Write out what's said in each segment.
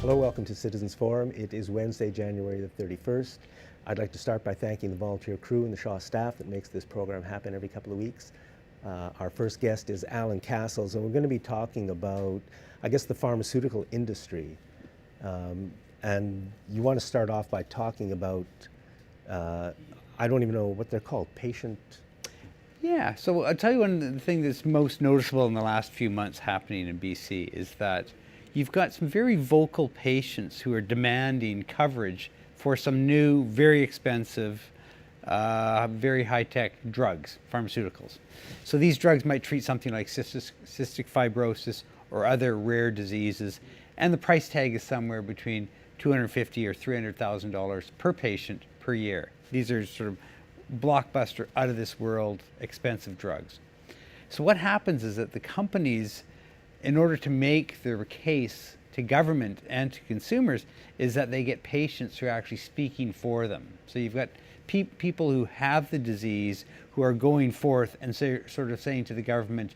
Hello, welcome to Citizens Forum. It is Wednesday, January the 31st. I'd like to start by thanking the volunteer crew and the Shaw staff that makes this program happen every couple of weeks. Our first guest is Alan Castles, and we're going to be talking about, I guess, the pharmaceutical industry. And you want to start off by talking about, I don't even know what they're called, patient... Yeah, so I'll tell you one of the things that's most noticeable in the last few months happening in BC is that you've got some very vocal patients who are demanding coverage for some new, very expensive, very high-tech drugs, pharmaceuticals. So these drugs might treat something like cystic fibrosis or other rare diseases, and the price tag is somewhere between $250,000 or $300,000 per patient per year. These are sort of blockbuster, out-of-this-world, expensive drugs. So what happens is that the companies, in order to make their case to government and to consumers, is that they get patients who are actually speaking for them. So you've got people who have the disease who are going forth and sort of saying to the government,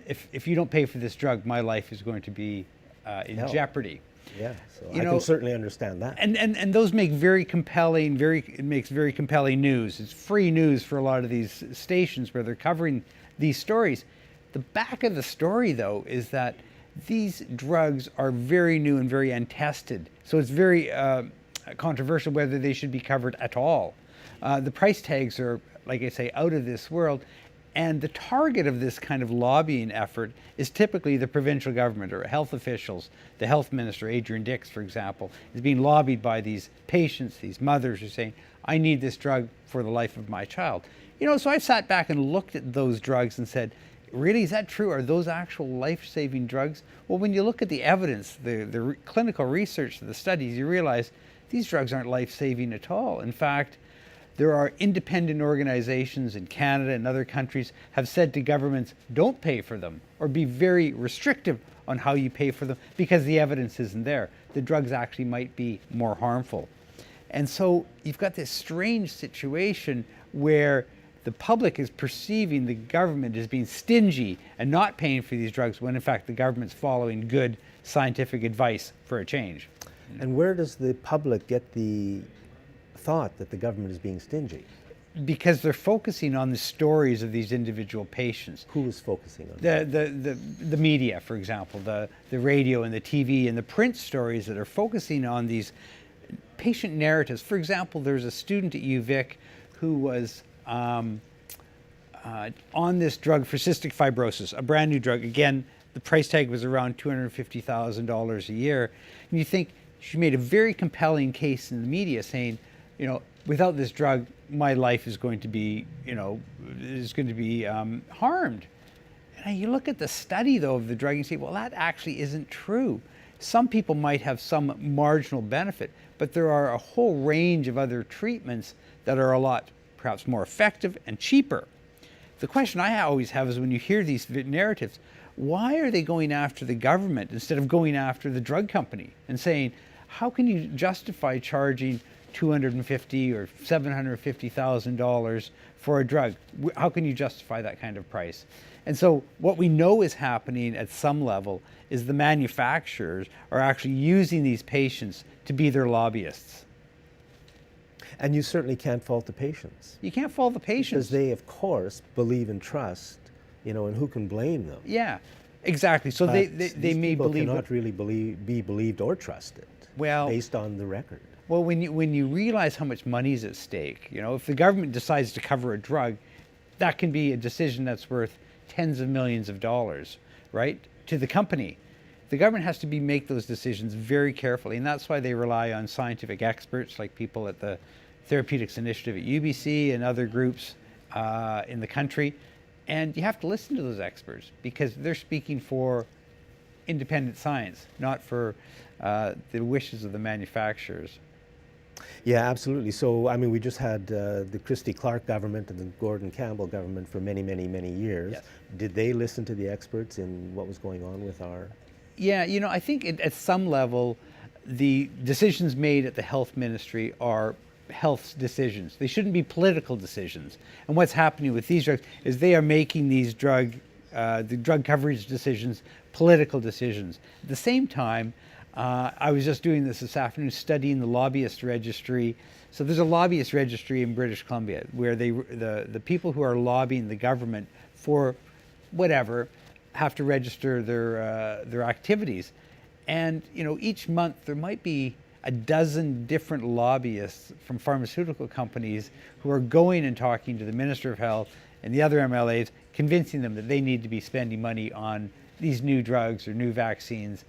if you don't pay for this drug, my life is going to be in jeopardy. Yeah, so I can certainly understand that. And those make very compelling, it makes very compelling news. It's free news for a lot of these stations where they're covering these stories. The back of the story, though, is that these drugs are very new and very untested. So it's very controversial whether they should be covered at all. The price tags are, like I say, out of this world. And the target of this kind of lobbying effort is typically the provincial government or health officials. The health minister, Adrian Dix, for example, is being lobbied by these patients, these mothers who are saying, I need this drug for the life of my child. So I sat back and looked at those drugs and said, really, is that true? Are those actual life-saving drugs? Well, when you look at the evidence, the clinical research, the studies, you realize these drugs aren't life-saving at all. In fact, there are independent organizations in Canada and other countries have said to governments, don't pay for them or be very restrictive on how you pay for them because the evidence isn't there. The drugs actually might be more harmful. And so you've got this strange situation where the public is perceiving the government as being stingy and not paying for these drugs when in fact the government's following good scientific advice for a change. And where does the public get the thought that the government is being stingy? Because they're focusing on the stories of these individual patients. Who is focusing on that? The media, for example, the radio and the TV and the print stories that are focusing on these patient narratives. For example, there's a student at UVic who was on this drug for cystic fibrosis, a brand new drug. Again, the price tag was around $250,000 a year. And you think she made a very compelling case in the media saying, without this drug, my life is going to be, harmed. And you look at the study, though, of the drug and you say, well, that actually isn't true. Some people might have some marginal benefit, but there are a whole range of other treatments that are a lot, perhaps, more effective and cheaper. The question I always have is when you hear these narratives, why are they going after the government instead of going after the drug company and saying, how can you justify charging $250,000 or $750,000 for a drug? How can you justify that kind of price? And so what we know is happening at some level is the manufacturers are actually using these patients to be their lobbyists. And you certainly can't fault the patients. You can't fault the patients. Because they, of course, believe and trust, and who can blame them? Yeah, exactly. So they may believe... cannot really be believed or trusted, based on the record. Well, when you realize how much money is at stake, if the government decides to cover a drug, that can be a decision that's worth tens of millions of dollars, right, to the company. The government has to make those decisions very carefully, and that's why they rely on scientific experts like people at the Therapeutics Initiative at UBC and other groups in the country. And you have to listen to those experts because they're speaking for independent science, not for the wishes of the manufacturers. Yeah, absolutely. So, we just had the Christy Clark government and the Gordon Campbell government for many, many, many years. Yes. Did they listen to the experts in what was going on with our... Yeah, I think at some level, the decisions made at the health ministry are health decisions. They shouldn't be political decisions. And what's happening with these drugs is they are making these the drug coverage decisions political decisions. At the same time, I was just doing this afternoon, studying the lobbyist registry. So there's a lobbyist registry in British Columbia where the people who are lobbying the government for whatever have to register their activities. And each month there might be a dozen different lobbyists from pharmaceutical companies who are going and talking to the Minister of Health and the other MLAs, convincing them that they need to be spending money on these new drugs or new vaccines.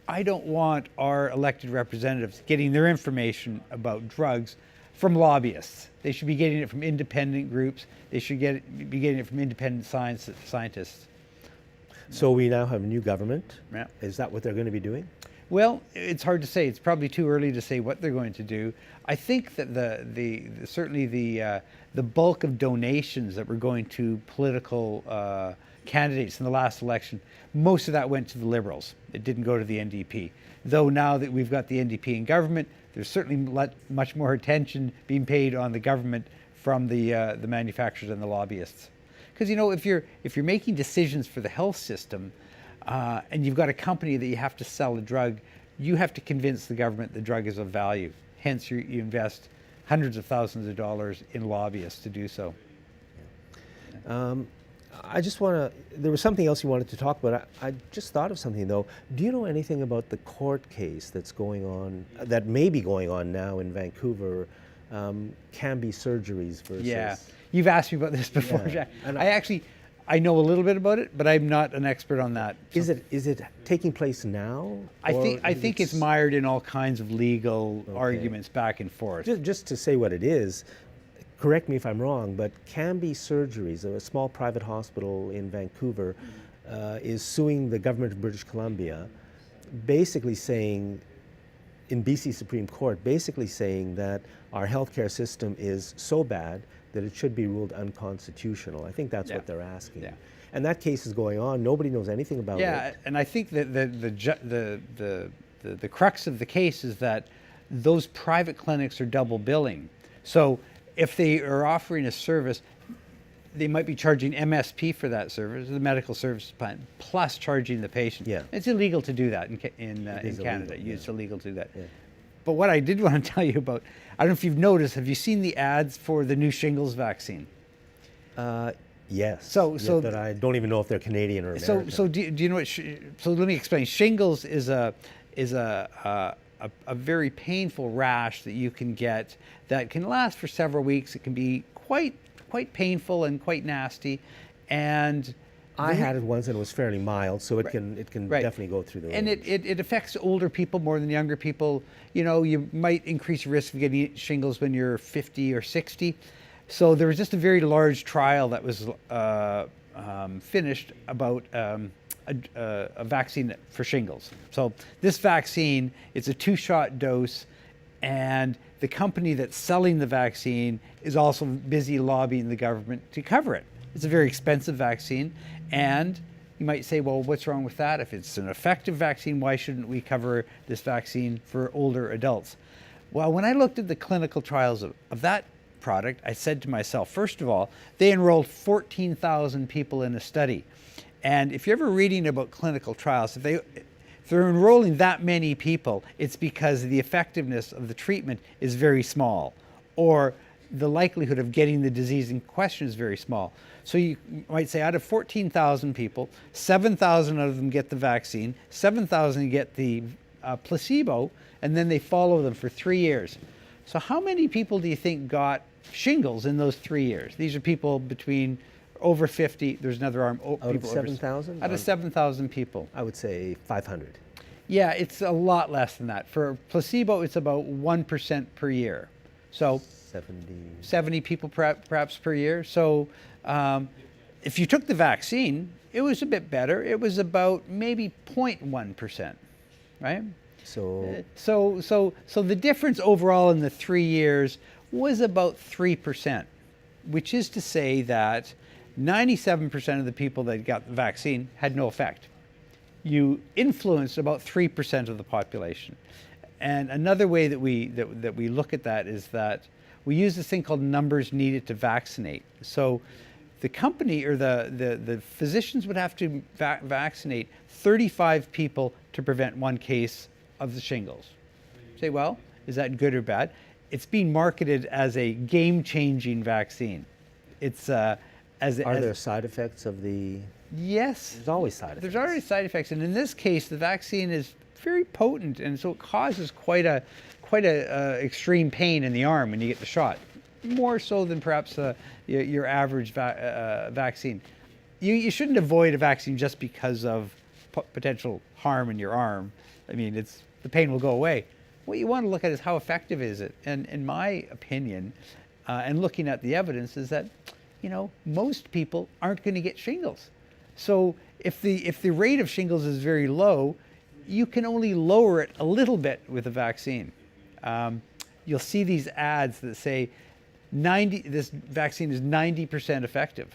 I don't want our elected representatives getting their information about drugs from lobbyists. They should be getting it from independent groups. They should be getting it from independent scientists. So we now have a new government. Yeah. Is that what they're going to be doing? Well, it's hard to say. It's probably too early to say what they're going to do. I think that certainly the bulk of donations that were going to political candidates in the last election, most of that went to the Liberals. It didn't go to the NDP. Though now that we've got the NDP in government, there's certainly much more attention being paid on the government from the manufacturers and the lobbyists. Because if you're making decisions for the health system, and you've got a company that you have to sell a drug, you have to convince the government the drug is of value. Hence, you invest hundreds of thousands of dollars in lobbyists to do so. I just want to, there was something else you wanted to talk about. I just thought of something though. Do you know anything about the court case that's going on, that may be going on now in Vancouver, Cambie Surgeries versus... Yeah, you've asked me about this before, Yeah. Jack. And I know a little bit about it, but I'm not an expert on that. Is it taking place now? I think it's mired in all kinds of legal arguments back and forth. Just to say what it is, correct me if I'm wrong, but Cambie Surgeries, a small private hospital in Vancouver, is suing the government of British Columbia, basically saying, in BC Supreme Court, basically saying that our healthcare system is so bad that it should be ruled unconstitutional. I think that's what they're asking. Yeah. And that case is going on. Nobody knows anything about it. Yeah, and I think that the crux of the case is that those private clinics are double billing. So if they are offering a service, they might be charging MSP for that service, the medical services plan, plus charging the patient. Yeah. It's illegal to do that in Canada. Illegal, It's illegal to do that. Yeah. But what I did want to tell you about, I don't know if you've noticed, have you seen the ads for the new shingles vaccine? Yes. So but I don't even know if they're Canadian or American. So do you know what? So let me explain. Shingles is a very painful rash that you can get that can last for several weeks. It can be quite painful and quite nasty, and I had it once and it was fairly mild, so it can definitely go through the and range. it affects older people more than younger people. You might increase your risk of getting shingles when you're 50 or 60. So there was just a very large trial that was finished about a vaccine for shingles. So this vaccine, it's a 2-shot dose, and the company that's selling the vaccine is also busy lobbying the government to cover it. It's a very expensive vaccine, and you might say, well, what's wrong with that? If it's an effective vaccine, why shouldn't we cover this vaccine for older adults? Well, when I looked at the clinical trials of that product, I said to myself, first of all, they enrolled 14,000 people in a study. And if you're ever reading about clinical trials, if they're enrolling that many people, it's because the effectiveness of the treatment is very small, or the likelihood of getting the disease in question is very small. So you might say out of 14,000 people, 7,000 of them get the vaccine, 7,000 get the placebo, and then they follow them for 3 years. So how many people do you think got shingles in those 3 years? These are people between over 50. There's another arm. Out of 7,000? Out of 7,000 people. I would say 500. Yeah, it's a lot less than that. For placebo, it's about 1% per year. So 70 people perhaps per year. So if you took the vaccine, it was a bit better. It was about maybe 0.1%, right? So the difference overall in the 3 years was about 3%, which is to say that 97% of the people that got the vaccine had no effect. You influenced about 3% of the population. And another way that we look at that is that we use this thing called numbers needed to vaccinate. So the company or the physicians would have to vaccinate 35 people to prevent one case of the shingles. You say, well, is that good or bad? It's being marketed as a game-changing vaccine. It's Are there side effects of the? Yes. There's always side effects. There's already side effects, and in this case, the vaccine is very potent, and so it causes quite a extreme pain in the arm when you get the shot, more so than perhaps your average vaccine. You shouldn't avoid a vaccine just because of potential harm in your arm. I mean, the pain will go away. What you want to look at is how effective is it, and in my opinion, and looking at the evidence, is that most people aren't going to get shingles. So if the rate of shingles is very low, you can only lower it a little bit with a vaccine. You'll see these ads that say this vaccine is 90% effective.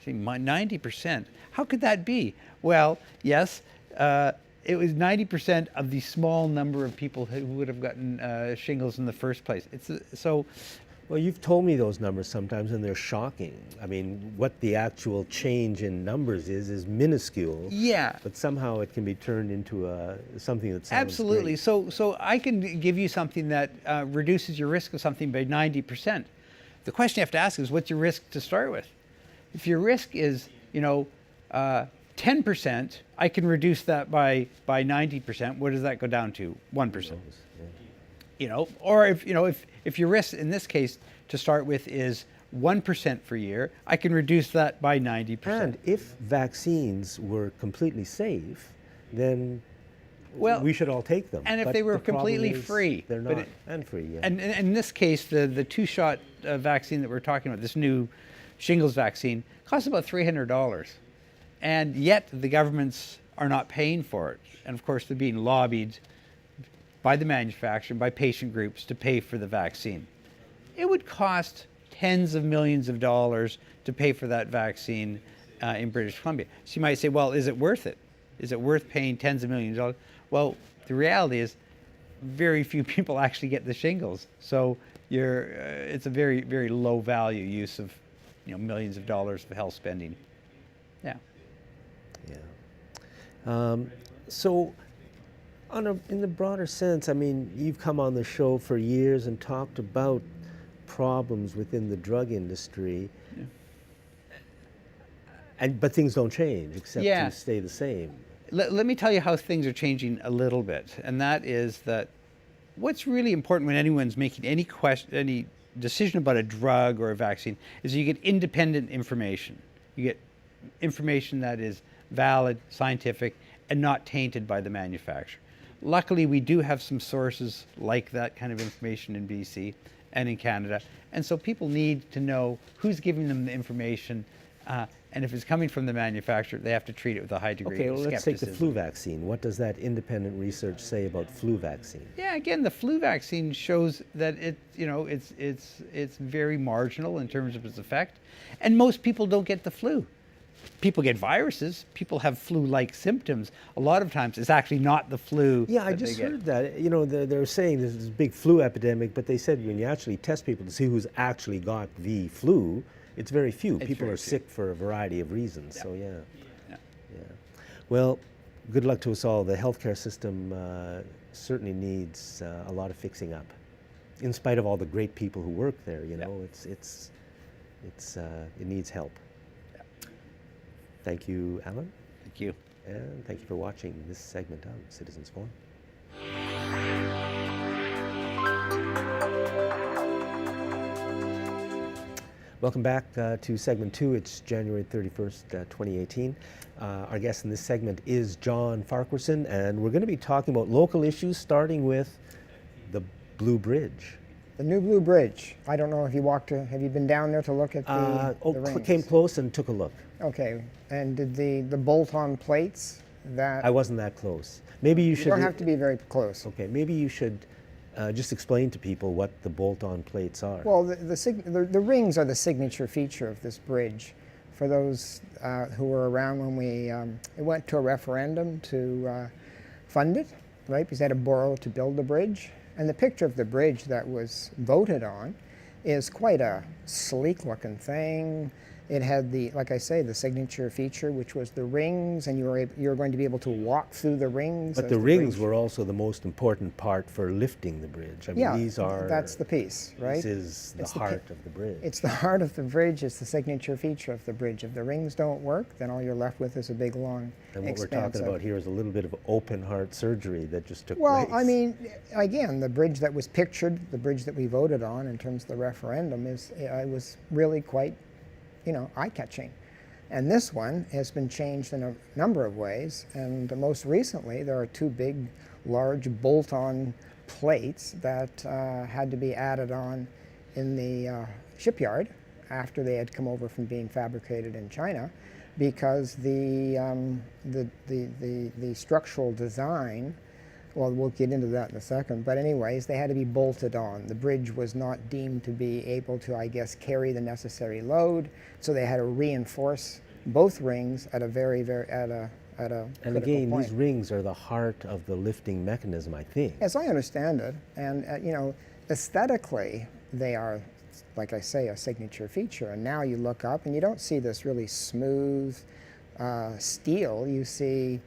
See, 90%. How could that be? Well, yes, it was 90% of the small number of people who would have gotten shingles in the first place. Well, you've told me those numbers sometimes, and they're shocking. I mean, what the actual change in numbers is minuscule. Yeah. But somehow it can be turned into something that sounds absolutely. great. So I can give you something that reduces your risk of something by 90%. The question you have to ask is, what's your risk to start with? If your risk is, 10%, I can reduce that by 90%. What does that go down to? 1%. Or if your risk in this case to start with is 1% per year, I can reduce that by 90%. And if vaccines were completely safe, then we should all take them. And if they were completely free. They're not. And free, yeah. And in this case, the two-shot vaccine that we're talking about, this new shingles vaccine, costs about $300. And yet the governments are not paying for it. And of course, they're being lobbied by the manufacturer, by patient groups to pay for the vaccine. It would cost tens of millions of dollars to pay for that vaccine in British Columbia. So you might say, well, is it worth it? Is it worth paying tens of millions of dollars? Well, the reality is very few people actually get the shingles. So it's a very, very low value use of millions of dollars of health spending. Yeah. Yeah. So in the broader sense, I mean, you've come on the show for years and talked about problems within the drug industry, but things don't change except to stay the same. Let me tell you how things are changing a little bit, and that is that what's really important when anyone's making any decision about a drug or a vaccine is you get independent information. You get information that is valid, scientific, and not tainted by the manufacturer. Luckily, we do have some sources like that kind of information in BC and in Canada, and so people need to know who's giving them the information, and if it's coming from the manufacturer, they have to treat it with a high degree of skepticism. Let's take the flu vaccine. What does that independent research say about flu vaccine? Yeah, again, the flu vaccine shows that it's very marginal in terms of its effect, and most people don't get the flu. People get viruses. People have flu-like symptoms. A lot of times, it's actually not the flu. Yeah, I just heard that. They're saying there's this big flu epidemic, but they said when you actually test people to see who's actually got the flu, it's very few. People are sick for a variety of reasons. Yeah. So yeah. Well, good luck to us all. The healthcare system certainly needs a lot of fixing up, in spite of all the great people who work there. It needs help. Thank you, Alan. Thank you. And thank you for watching this segment of Citizens Forum. Welcome back to segment 2. It's January 31st, 2018. Our guest in this segment is John Farquharson, and we're going to be talking about local issues, starting with the Blue Bridge. The new Blue Bridge. I don't know if have you been down there to look at the rings? Came close and took a look. Okay, and did the bolt-on plates that... I wasn't that close. Maybe you should... You don't have to be very close. Okay, maybe you should just explain to people what the bolt-on plates are. Well, the rings are the signature feature of this bridge. For those who were around when it went to a referendum to fund it, right? Because they had to borrow to build the bridge. And the picture of the bridge that was voted on is quite a sleek-looking thing. It had the, like I say, the signature feature, which was the rings, and you were going to be able to walk through the rings. But as the rings bridge. were also the most important part for lifting the bridge. I mean, Yeah, these are. that's the piece, right? This is the It's the heart of the bridge. It's the heart of the bridge. It's the signature feature of the bridge. If the rings don't work, then all you're left with is a big, long And what we're expanse talking of- about here is a little bit of open heart surgery that just took Well, place. I mean, again, the bridge that was pictured, the bridge that we voted on in terms of the referendum, it was really quite, eye-catching. And this one has been changed in a number of ways. And most recently, there are two big, large bolt-on plates that had to be added on in the shipyard after they had come over from being fabricated in China, because the structural design, well, we'll get into that in a second, but anyways, they had to be bolted on. The bridge was not deemed to be able to, I guess, carry the necessary load, so they had to reinforce both rings at a very, very, at a And critical again, point. these rings are the heart of the lifting mechanism, I think. As I understand it, and aesthetically, they are, like I say, a signature feature. And now you look up and you don't see this really smooth steel. You see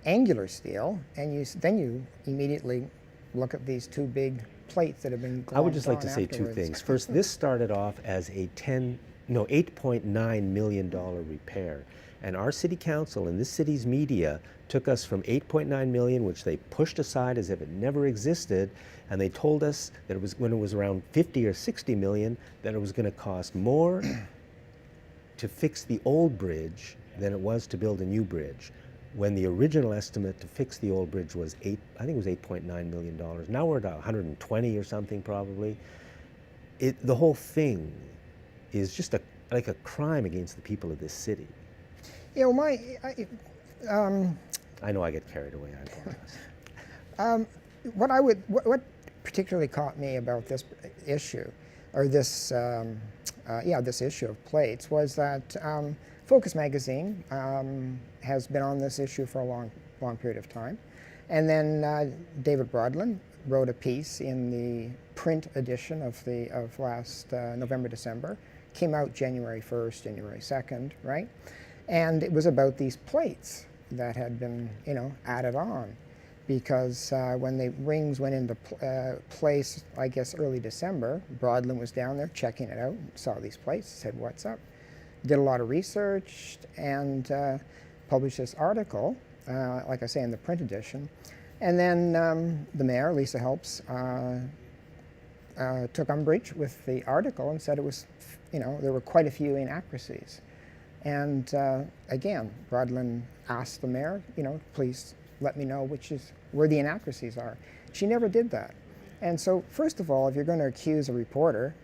angular steel, and then you immediately look at these two big plates that have been. I would just like glommed to on say two afterwards. things. First, this started off as a $8.9 million repair. And our city council and this city's media took us from 8.9 million, which they pushed aside as if it never existed, and they told us that it was, when it was around 50 or 60 million, that it was going to cost more to fix the old bridge than it was to build a new bridge. When the original estimate to fix the old bridge was I think it was $8.9 million. Now we're at 120 or something probably. The whole thing is just like a crime against the people of this city. I know I get carried away, I apologize. What particularly caught me about this issue, or this issue of plates, was that Focus magazine has been on this issue for a long period of time, and then David Brodlin wrote a piece in the print edition of last November, December. Came out January 1st, January 2nd, right? And it was about these plates that had been, added on, because when the rings went into place, I guess early December, Brodlin was down there checking it out, saw these plates, said, "What's up?" Did a lot of research and published this article, like I say, in the print edition. And then the mayor, Lisa Helps, took umbrage with the article and said it was, there were quite a few inaccuracies. And again, Brodlin asked the mayor, please let me know where the inaccuracies are. She never did that. And so, first of all, if you're going to accuse a reporter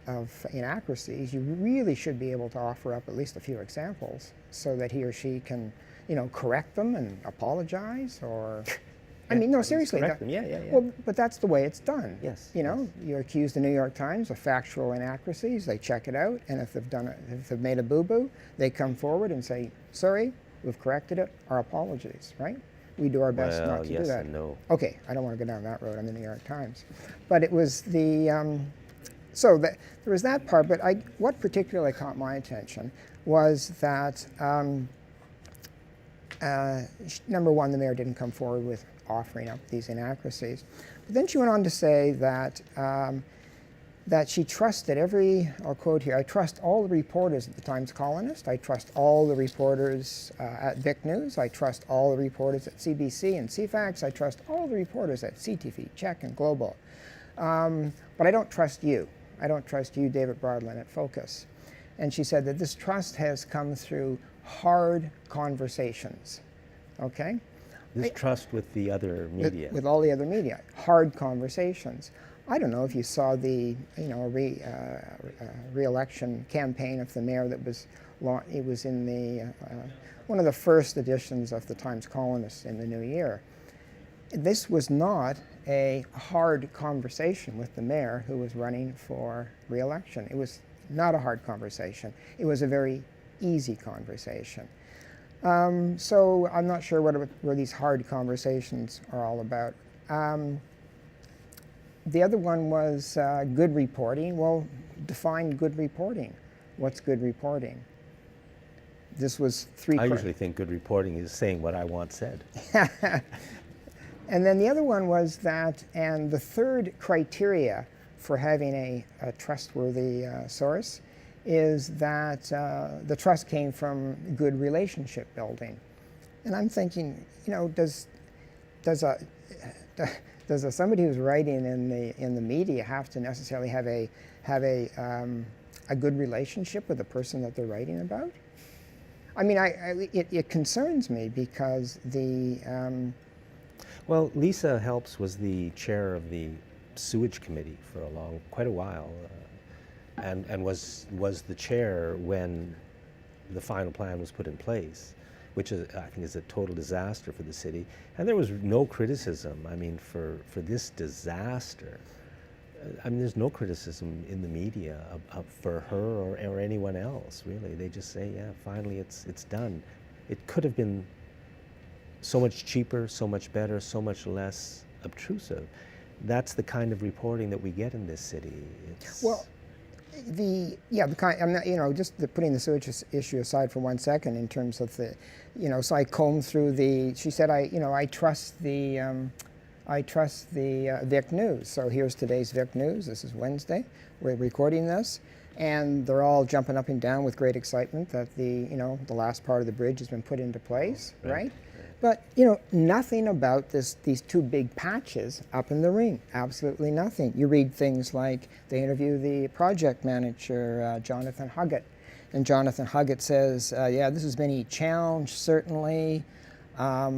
of inaccuracies, you really should be able to offer up at least a few examples so that he or she can, correct them and apologize, or I mean, no, seriously. Correct them. Yeah. Well, but that's the way it's done. Yes, You accuse the New York Times of factual inaccuracies. They check it out, and if they've made a boo-boo, they come forward and say, "Sorry, we've corrected it. Our apologies." Right? We do our best not to yes do that. and no. Okay, I don't want to go down that road. I'm the New York Times, but it was the so there was that part. But what particularly caught my attention was that number one, the mayor didn't come forward with offering up these inaccuracies. But then she went on to say that that she trusted I'll quote here, "I trust all the reporters at the Times Colonist. I trust all the reporters at Vic News. I trust all the reporters at CBC and CFAX. I trust all the reporters at CTV, Czech, and Global. But I don't trust you. I don't trust you, David Brodlin, at Focus." And she said that this trust has come through hard conversations. Okay? This trust with the other media. With all the other media, hard conversations. I don't know if you saw the re-election campaign of the mayor that was it was in the one of the first editions of the Times Colonist in the new year. This was not a hard conversation with the mayor who was running for re-election. It was not a hard conversation. It was a very easy conversation. So I'm not sure what these hard conversations are all about. The other one was good reporting. Well, define good reporting. What's good reporting? This was I usually think good reporting is saying what I want said. And then the other one was that, and the third criteria for having a trustworthy source is that the trust came from good relationship building. And I'm thinking, you know, does somebody who's writing in the media have to necessarily have a good relationship with the person that they're writing about? I mean, it concerns me because Well, Lisa Helps was the chair of the sewage committee for quite a while, and was the chair when the final plan was put in place, which I think is a total disaster for the city. And there was no criticism. I mean, for this disaster, I mean, there's no criticism in the media for her or anyone else, really. They just say, yeah, finally it's done. It could have been so much cheaper, so much better, so much less obtrusive. That's the kind of reporting that we get in this city. Well, the kind, I'm not, you know, just putting the sewage issue aside for 1 second in terms of the, you know, so I combed through she said, I trust the Vic News. So here's today's Vic News. This is Wednesday. We're recording this, and they're all jumping up and down with great excitement that the last part of the bridge has been put into place, right? But, you know, nothing about these two big patches up in the ring. Absolutely nothing. You read things like they interview the project manager, Jonathan Huggett. And Jonathan Huggett says, yeah, this has been a challenge, certainly. A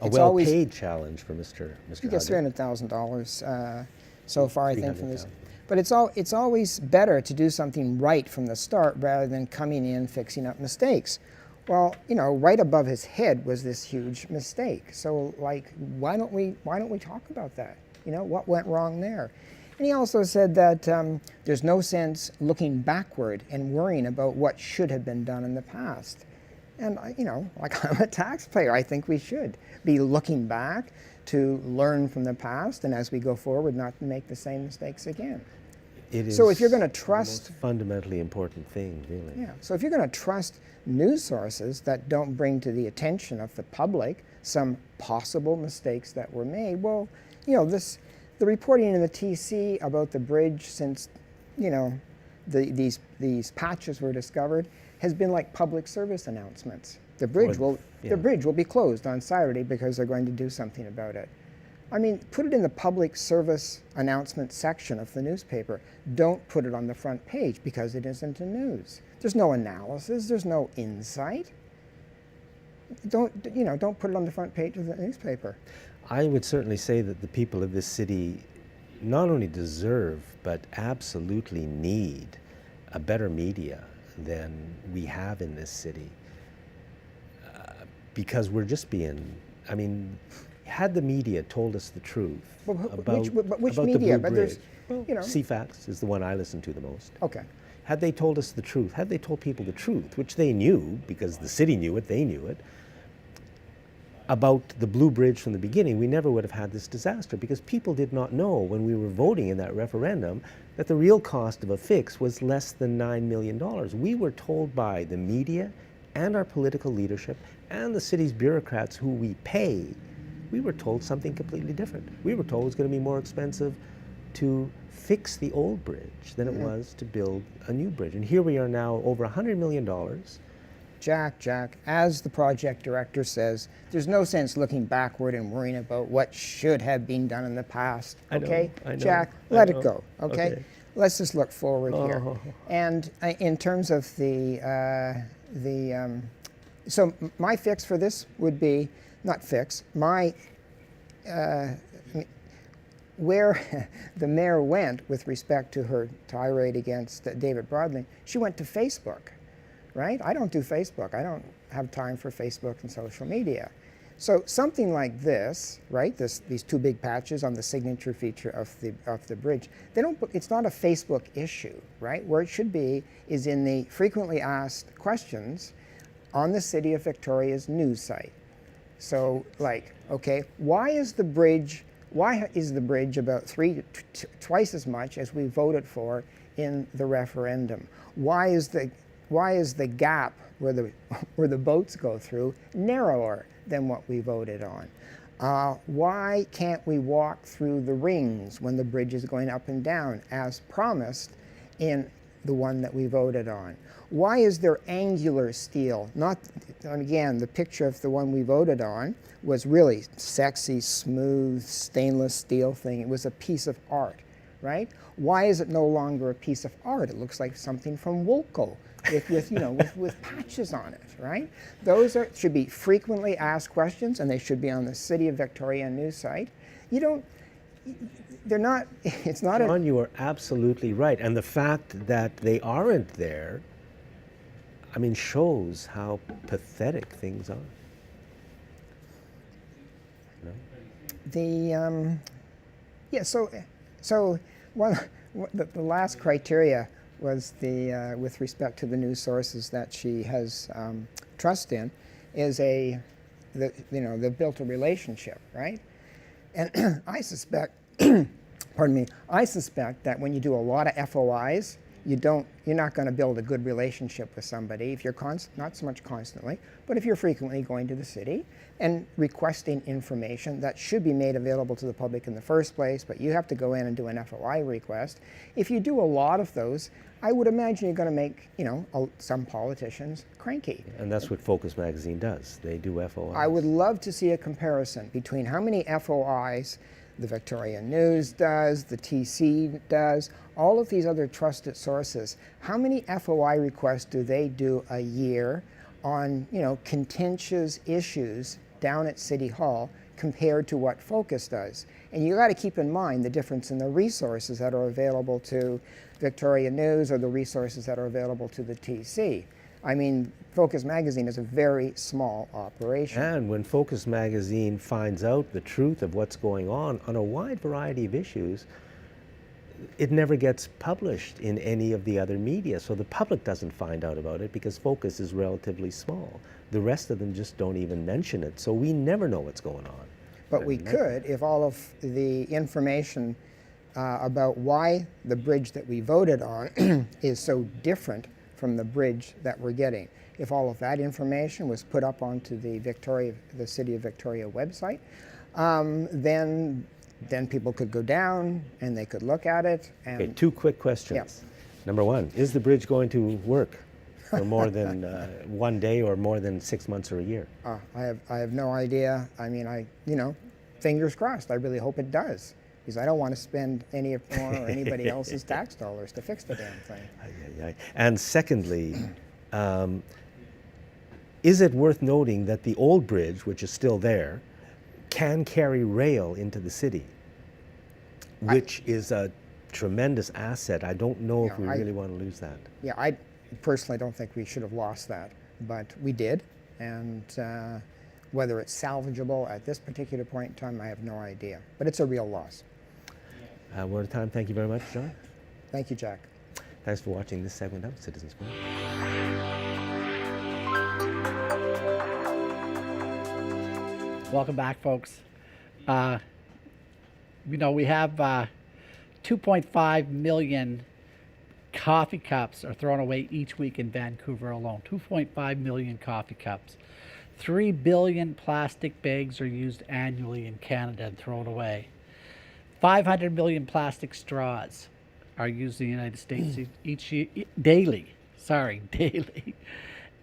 well-paid challenge for Mr. He gets $300,000 so far, I think, from this. 300,000. But it's always better to do something right from the start rather than coming in fixing up mistakes. Well, you know, right above his head was this huge mistake. So, like, why don't we talk about that? You know, what went wrong there? And he also said that there's no sense looking backward and worrying about what should have been done in the past. And, you know, like, I'm a taxpayer. I think we should be looking back to learn from the past, and as we go forward, not to make the same mistakes again. It is so if you're going to trust the most fundamentally important thing, really. Yeah. So if you're going to trust news sources that don't bring to the attention of the public some possible mistakes that were made, well, you know, the reporting in the TC about the bridge since, you know, these patches were discovered has been like public service announcements. The bridge will be closed on Saturday because they're going to do something about it. I mean, put it in the public service announcement section of the newspaper. Don't put it on the front page because it isn't a news. There's no analysis. There's no insight. Don't put it on the front page of the newspaper. I would certainly say that the people of this city not only deserve but absolutely need a better media than we have in this city, because we're just being, I mean, had the media told us the truth about which the media? Blue But Bridge, there's, you know. CFAX is the one I listen to the most. Okay. Had they told us the truth, had they told people the truth, which they knew because the city knew it, they knew it, about the Blue Bridge from the beginning, we never would have had this disaster because people did not know when we were voting in that referendum that the real cost of a fix was less than $9 million. We were told by the media and our political leadership and the city's bureaucrats who we pay, we were told something completely different. We were told it was going to be more expensive to fix the old bridge than it was to build a new bridge. And here we are now, over $100 million. Jack, as the project director says, there's no sense looking backward and worrying about what should have been done in the past. Okay? I know, Jack, let it go. Okay? Let's just look forward here. And in terms of so my fix for this would be, not fix, where the mayor went with respect to her tirade against David Broadley, she went to Facebook, right? I don't do Facebook. I don't have time for Facebook and social media. So something like this, right? These two big patches on the signature feature of the bridge. It's not a Facebook issue, right? Where it should be is in the frequently asked questions on the City of Victoria's news site. So, like, okay, why is the bridge Why is the bridge about twice as much as we voted for in the referendum? Why is the gap where the boats go through narrower than what we voted on? Why can't we walk through the rings when the bridge is going up and down as promised in the one that we voted on? Why is there angular steel? Not, and again, the picture of the one we voted on was really sexy, smooth, stainless steel thing. It was a piece of art, right? Why is it no longer a piece of art? It looks like something from Woolco with patches on it, right? Those should be frequently asked questions, and they should be on the City of Victoria news site. They're not, it's not John, you are absolutely right. And the fact that they aren't there, I mean, shows how pathetic things are. No? The last criteria was with respect to the news sources that she has trust in, is they've built a relationship, right? And I suspect, pardon me, I suspect that when you do a lot of FOIs, you're not going to build a good relationship with somebody if you're not so much constantly, but if you're frequently going to the city and requesting information that should be made available to the public in the first place, but you have to go in and do an FOI request. If you do a lot of those, I would imagine you're going to make, some politicians cranky. And that's what Focus Magazine does. They do FOIs. I would love to see a comparison between how many FOIs the Victoria News does, the TC does, all of these other trusted sources. How many FOI requests do they do a year on, contentious issues down at City Hall compared to what Focus does? And you got to keep in mind the difference in the resources that are available to Victoria News or the resources that are available to the TC. I mean, Focus Magazine is a very small operation. And when Focus Magazine finds out the truth of what's going on a wide variety of issues, it never gets published in any of the other media. So the public doesn't find out about it because Focus is relatively small. The rest of them just don't even mention it. So we never know what's going on. But we could if all of the information about why the bridge that we voted on is so different from the bridge that we're getting. If all of that information was put up onto the City of Victoria website, then people could go down and they could look at it. And okay, 2 quick questions. Yeah. Number 1, is the bridge going to work for more than one day or more than 6 months or a year? I have no idea. I mean, fingers crossed. I really hope it does, because I don't want to spend any more or anybody else's tax dollars to fix the damn thing. And secondly, is it worth noting that the old bridge, which is still there, can carry rail into the city, which is a tremendous asset. I don't know if we really want to lose that. Yeah, I personally don't think we should have lost that, but we did. And whether it's salvageable at this particular point in time, I have no idea. But it's a real loss. We're out of time. Thank you very much, John. Thank you, Jack. Thanks for watching this segment of Citizens Point. Welcome back, folks. We have 2.5 million coffee cups are thrown away each week in Vancouver alone. 2.5 million coffee cups. 3 billion plastic bags are used annually in Canada and thrown away. 500 million plastic straws are used in the United States daily.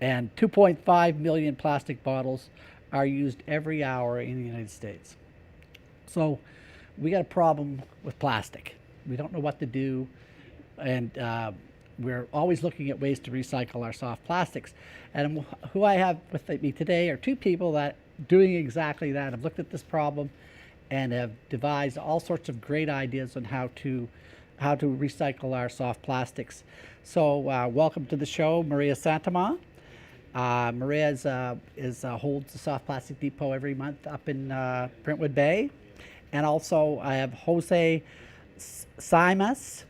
And 2.5 million plastic bottles are used every hour in the United States. So we got a problem with plastic. We don't know what to do, and we're always looking at ways to recycle our soft plastics. And who I have with me today are 2 people that doing exactly that, have looked at this problem and have devised all sorts of great ideas on how to recycle our soft plastics. So welcome to the show, Maria Santama. Maria holds the Soft Plastic Depot every month up in Brentwood Bay. And also I have Jose Simas,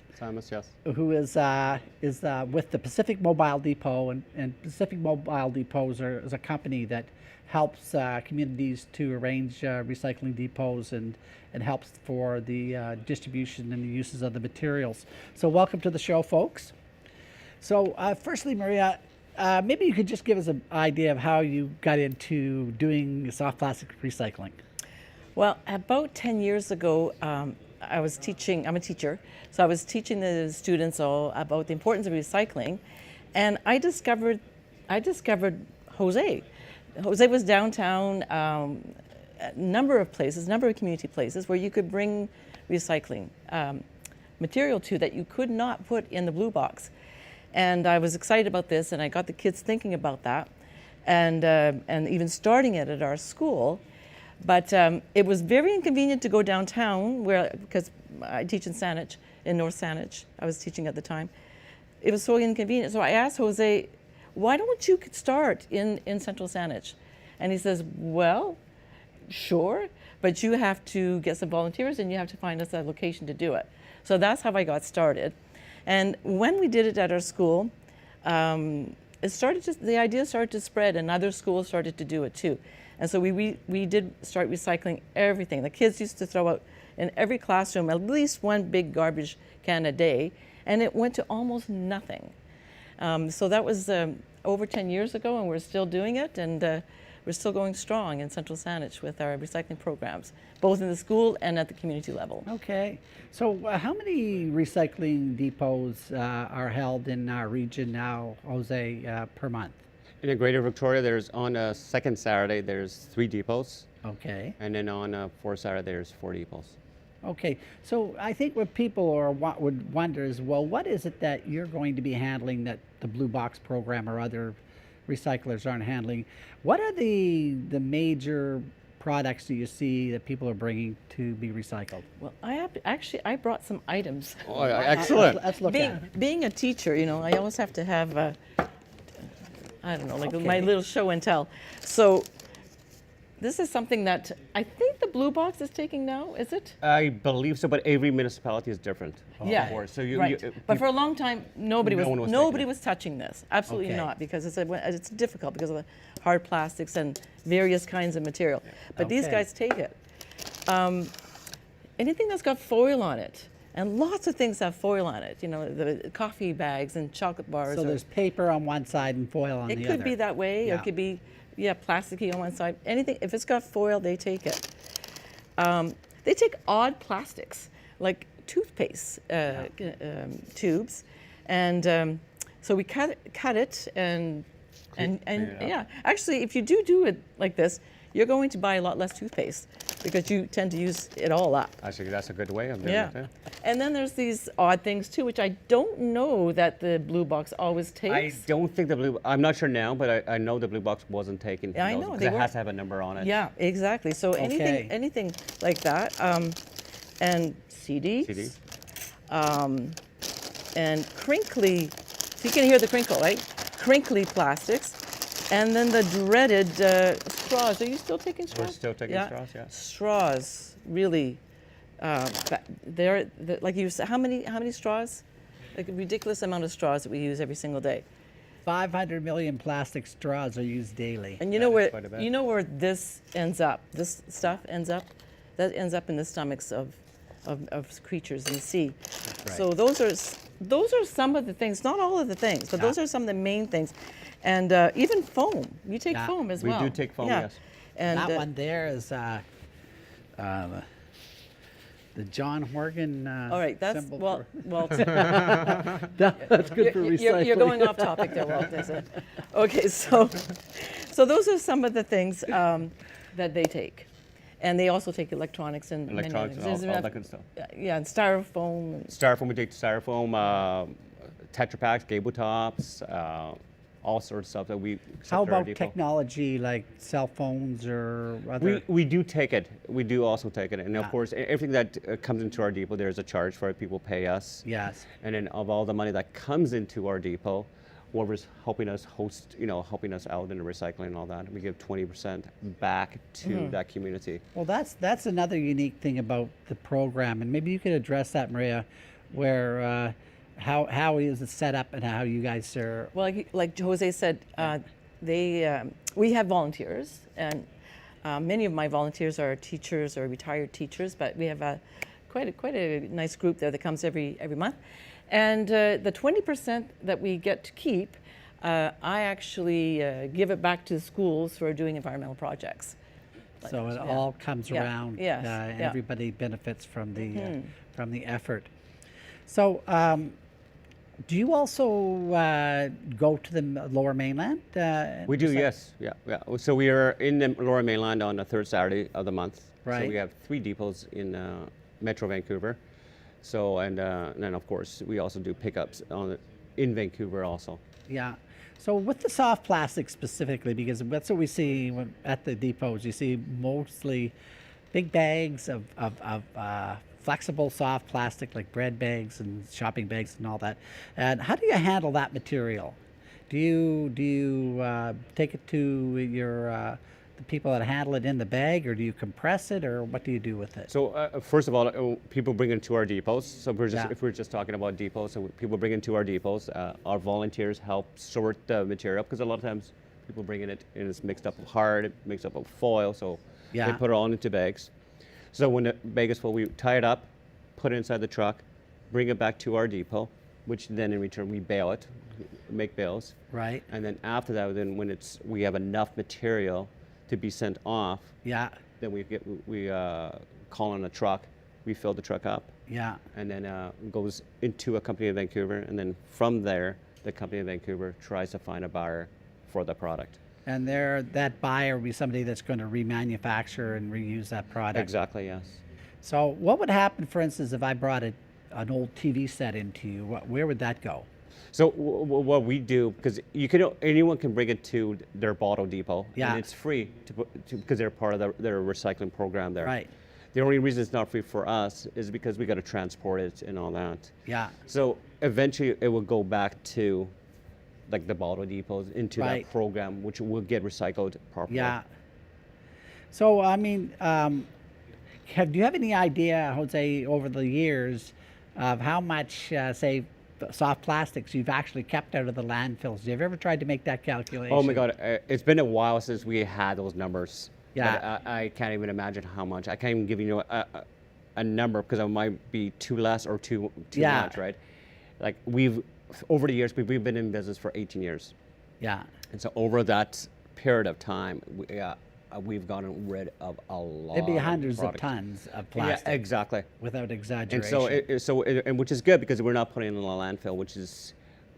yes. who is with the Pacific Mobile Depot. And Pacific Mobile Depot is a company that helps communities to arrange recycling depots and helps for the distribution and the uses of the materials. So welcome to the show, folks. So firstly, Maria, maybe you could just give us an idea of how you got into doing soft plastic recycling. Well, about 10 years ago, I was teaching, I'm a teacher, so I was teaching the students all about the importance of recycling, and I discovered Jose. Jose was downtown, a number of places, number of community places where you could bring recycling material to that you could not put in the blue box. And I was excited about this, and I got the kids thinking about that, and even starting it at our school. But it was very inconvenient to go downtown because I teach in Saanich, in North Saanich. I was teaching at the time. It was so inconvenient. So I asked Jose, why don't you start in Central Saanich? And he says, well, sure, but you have to get some volunteers and you have to find us a location to do it. So that's how I got started. And when we did it at our school, the idea started to spread, and other schools started to do it too. And so we did start recycling everything. The kids used to throw out in every classroom at least one big garbage can a day, and it went to almost nothing. So that was over 10 years ago, and we're still doing it, and we're still going strong in Central Saanich with our recycling programs, both in the school and at the community level. Okay. So how many recycling depots are held in our region now, Jose, per month? In the Greater Victoria, there's on a second Saturday, there's 3 depots. Okay. And then on a fourth Saturday, there's 4 depots. Okay. So I think what people would wonder is, well, what is it that you're going to be handling that the Blue Box program or other recyclers aren't handling? What are the major products do you see that people are bringing to be recycled? Well, I brought some items. Oh, excellent. Let's look at it. Being a teacher, I always have to have, I don't know, like my Okay. little show and tell. So this is something that I think the Blue Box is taking now, is it? I believe so, but every municipality is different. Yeah, Of course. So right. But for a long time, nobody No one was nobody taking it. was touching this. Absolutely Okay. not, because it's difficult because of the hard plastics and various kinds of material. But these Okay. guys take it. Anything that's got foil on it, and lots of things have foil on it. The coffee bags and chocolate bars. So or- there's paper on one side and foil on the it other. could be that way, or Yeah. it could be, plasticky on one side. Anything, if it's got foil, they take it. They take odd plastics, like toothpaste tubes, and so we cut it and Clean it up. yeah. Actually, if you do it like this, you're going to buy a lot less toothpaste because you tend to use it all up. Actually, that's a good way of doing Yeah. it. Yeah. And then there's these odd things too, which I don't know that the Blue Box always I takes. don't think I'm not sure now, but I know the Blue Box wasn't taken. Yeah, I know, Because they it has weren't. to have a number on it. Yeah, exactly. So Okay. anything like that, and CDs, and crinkly. So you can hear the crinkle, right? Crinkly plastics, and then the dreaded straws. Are you still taking straws? still taking straws, yeah. Straws, really. They're like you said. How many straws? Like a ridiculous amount of straws that we use every single day. 500 million plastic straws are used daily. And you know where quite a bit. this ends up. This stuff ends up. That ends up in the stomachs of creatures in the sea. right. So those are some of the things. Not all of the things, but those are some of the main things. And even foam. You take Yeah. foam as We well. do take foam, Yeah. yes. And That one there is the John Horgan all right. That's symbol. well. That's good for recycling. You're going off topic there, Walt. Is it? Okay, so those are some of the things that they take. And they also take electronics and many Electronics and others. There's all enough- that good stuff. Yeah, and styrofoam. And Styrofoam, we take styrofoam, Tetra Paks, gable tops, all sorts of stuff that we accept How at our about depot. technology like cell phones or other? We do take it. We do also take it. And of Yeah. course, everything that comes into our depot, there's a charge for it. People pay us. Yes. And then of all the money that comes into our depot, whoever's helping us host, helping us out in the recycling and all that, we give 20% back to that community. Well, that's another unique thing about the program, and maybe you could address that, Maria, where how is it set up and how you guys are. well, like Jose said, we have volunteers, and many of my volunteers are teachers or retired teachers, but we have quite a nice group there that comes every month. And the 20% that we get to keep, I actually give it back to the schools who are doing environmental projects. So it Yeah. all comes Yeah. around. Yes. And Yeah. everybody benefits from the effort. So, do you also go to the Lower Mainland? We do, yes. Yeah, yeah. So we are in the Lower Mainland on the third Saturday of the month. So Right. we have 3 depots in Metro Vancouver. So, and then of course, we also do pickups in Vancouver also. Yeah. So with the soft plastic specifically, because that's what we see at the depots, you see mostly big bags of flexible soft plastic like bread bags and shopping bags and all that. And how do you handle that material? Do you take it to your the people that handle it in the bag, or do you compress it, or what do you do with it? So first of all, people bring it to our depots. So Yeah. if we're just talking about depots, so people bring it to our depots. Our volunteers help sort the material, because a lot of times people bring it and it's mixed up with hard, mixed up with foil. So Yeah. they put it all into bags. So when the bag is full, we tie it up, put it inside the truck, bring it back to our depot, which then in return we bale it, make bales. Right. And then after that, then when we have enough material to be sent off, Yeah. then we call on a truck, we fill the truck up, Yeah. and then goes into a company in Vancouver, and then from there, the company in Vancouver tries to find a buyer for the product. And that buyer will be somebody that's going to remanufacture and reuse that product. Exactly, yes. So what would happen, for instance, if I brought an old TV set into you? Where would that go? So what we do, because anyone can bring it to their bottle depot, Yeah. and it's free because they're part of their recycling program there. Right. The only reason it's not free for us is because we got to transport it and all that. Yeah. So eventually it will go back to like the bottle depots into Right. that program, which will get recycled properly. Yeah. So, I mean, do you have any idea, Jose, over the years of how much, say, soft plastics you've actually kept out of the landfills? Have you ever tried to make that calculation? Oh my God, it's been a while since we had those numbers. Yeah. But I can't even imagine how much. I can't even give you a number, because it might be too less or too Yeah. much, right? Like over the years, we've been in business for 18 years. Yeah. And so over that period of time, we've gotten rid of a lot. It'd be hundreds of product. tons of plastic. Yeah, exactly. Without And exaggeration. so, and which is good, because we're not putting it in a landfill, which is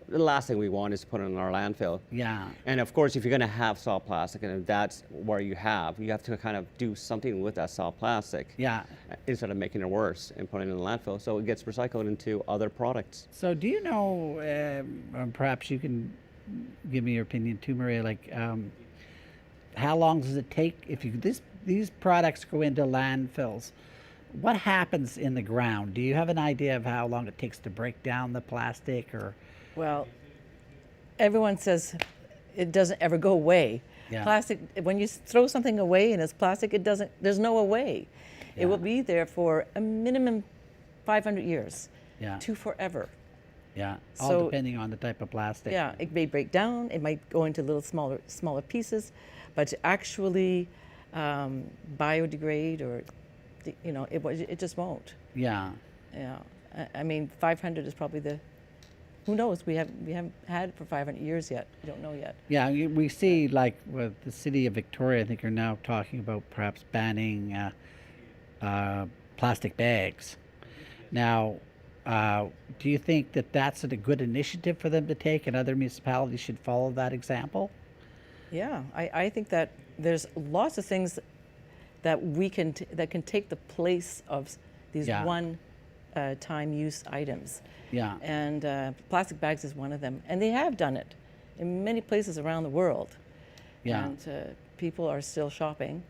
the last thing we want is to put it in our landfill. Yeah. And of course, if you're going to have soft plastic, and if that's where you have to kind of do something with that soft plastic. Yeah. Instead of making it worse and putting it in the landfill, so it gets recycled into other products. So do you know, perhaps you can give me your opinion too, Maria, like how long does it take if these products go into landfills? What happens in the ground? Do you have an idea of how long it takes to break down the plastic, or? Well, everyone says it doesn't ever go away. Yeah. Plastic, when you throw something away and it's plastic, there's no away. Yeah. It will be there for a minimum 500 years Yeah. to forever. Yeah. All So- depending on the type of plastic. Yeah, it may break down, it might go into little smaller pieces, but to actually biodegrade or, it just won't. Yeah. Yeah, I mean, 500 is probably who knows? We haven't had it for 500 years yet. We don't know yet. Yeah, we see like with the city of Victoria, I think are now talking about perhaps banning plastic bags. Now, do you think that that's a good initiative for them to take, and other municipalities should follow that example? Yeah, I think that there's lots of things that that can take the place of these Yeah. one-time use items. Yeah. And plastic bags is one of them. And they have done it in many places around the world. Yeah. And people are still shopping.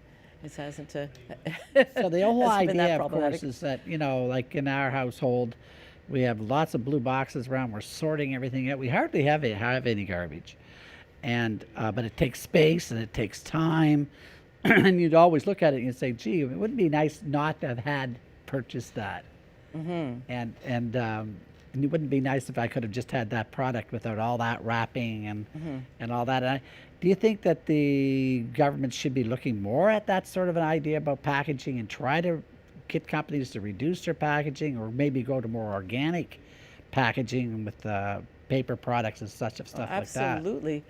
It hasn't. So the whole hasn't been that idea, of course, problematic. is that, like in our household, we have lots of blue boxes around. We're sorting everything out. We hardly have any garbage, and but it takes space and it takes time. And you'd always look at it and you'd say, "Gee, it wouldn't be nice not to have had purchased that." Mm-hmm. And it wouldn't be nice if I could have just had that product without all that wrapping and all that. Do you think that the government should be looking more at that sort of an idea about packaging and try to get companies to reduce their packaging, or maybe go to more organic packaging with paper products and such of stuff like that? Absolutely.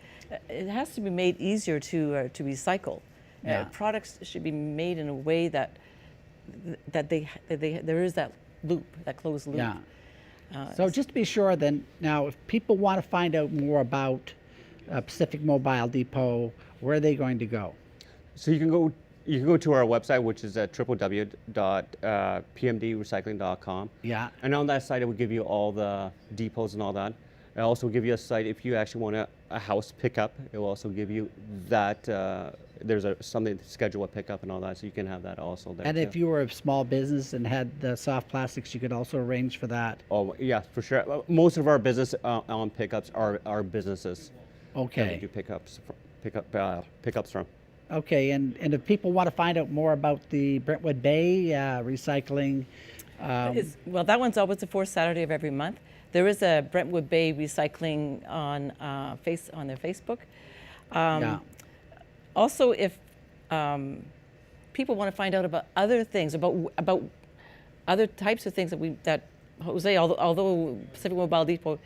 It has to be made easier to recycle. Yeah. Products should be made in a way that there is that loop, that closed loop. Yeah. So just to be sure then, now if people want to find out more about Pacific Mobile Depot, where are they going to go? So you can go to our website, which is at www.pmdrecycling.com. Yeah. And on that site, it will give you all the depots and all that. It also give you a site if you actually want a house pickup. It will also give you that. There's something to schedule a pickup and all that, so you can have that also there. And too. if you were a small business and had the soft plastics, you could also arrange for that. Oh yeah, for sure. Most of our business on pickups are businesses. That we Okay. do pickups from. Okay. And if people want to find out more about the Brentwood Bay recycling, Well, that one's always the fourth Saturday of every month. There is a Brentwood Bay recycling on their Facebook. yeah. Also, if people want to find out about other things, about other types of things that Jose, although Pacific Mobile Depot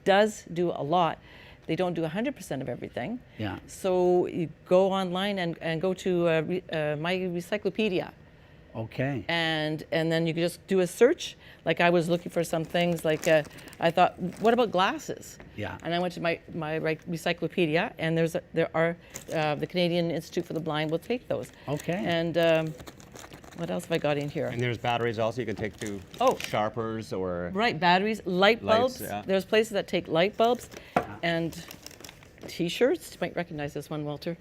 does do a lot, they don't do 100% of everything. Yeah. So you go online and go to My Recyclopedia. Okay. And then you can just do a search. Like I was looking for some things, like I thought, what about glasses? Yeah. And I went to my Recyclopedia, and there are the Canadian Institute for the Blind will take those. Okay. And what else have I got in here? And there's batteries also you can take to Oh. sharpers or Right, batteries, light Lights, bulbs. yeah. There's places that take light bulbs and T-shirts. You might recognize this one, Walter.